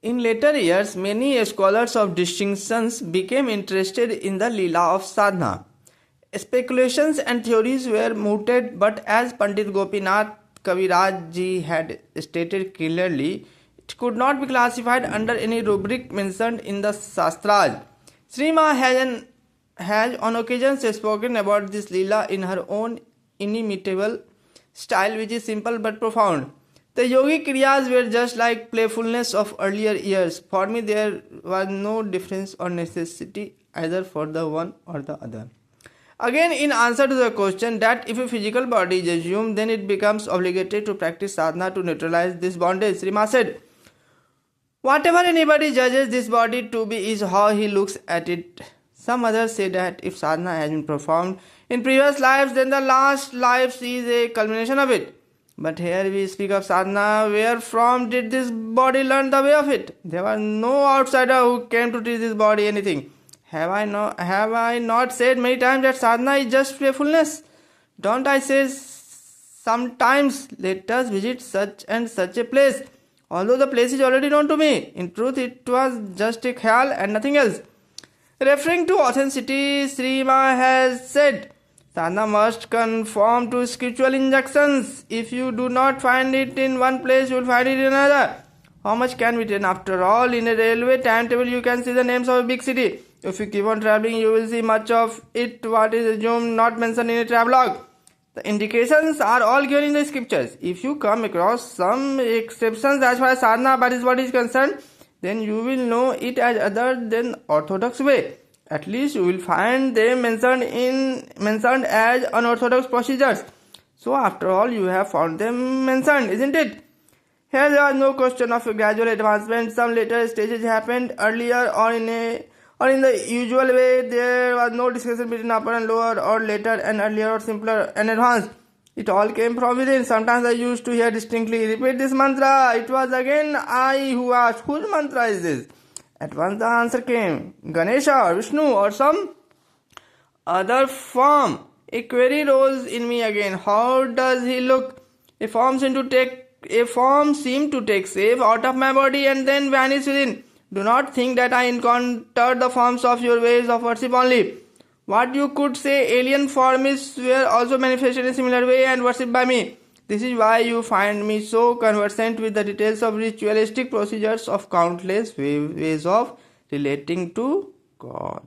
In later years, many scholars of distinctions became interested in the Leela of sadhana. Speculations and theories were mooted, but as Pandit Gopinath Kaviraj ji had stated clearly, it could not be classified under any rubric mentioned in the Shastras. Sri Ma has on occasions spoken about this Leela in her own inimitable style, which is simple but profound. The yogic kriyas were just like playfulness of earlier years. For me, there was no difference or necessity either for the one or the other. Again, in answer to the question that if a physical body is assumed, then it becomes obligatory to practice sadhana to neutralize this bondage. Srima said, whatever anybody judges this body to be is how he looks at it. Some others say that if sadhana has been performed in previous lives, then the last life is a culmination of it. But here we speak of sadhana. Where from did this body learn the way of it? There was no outsider who came to teach this body anything. Have I not said many times that sadhana is just playfulness? Don't I say sometimes, let us visit such and such a place, although the place is already known to me? In truth, it was just a khayal and nothing else. Referring to authenticity, Sri Ma has said, sadhana must conform to spiritual injunctions. If you do not find it in one place, you will find it in another. How much can be done? After all, in a railway timetable, you can see the names of a big city. If you keep on traveling, you will see much of it what is assumed not mentioned in a travelogue. The indications are all given in the scriptures. If you come across some exceptions as far as sadhana by this body is concerned, then you will know it as other than orthodox way. At least you will find them mentioned as unorthodox procedures. So after all, you have found them mentioned, isn't it? Here there was no question of a gradual advancement. Some later stages happened earlier or in the usual way. There was no discussion between upper and lower, or later and earlier, or simpler and advanced. It all came from within. Sometimes I used to hear distinctly, repeat this mantra. It was again I who asked, whose mantra is this? At once the answer came, Ganesha or Vishnu or some other form. A query rose in me again. How does he look? A form seemed to take shape out of my body and then vanish within. Do not think that I encountered the forms of your ways of worship only. What you could say alien forms were also manifested in a similar way and worshipped by me. This is why you find me so conversant with the details of ritualistic procedures of countless ways of relating to God.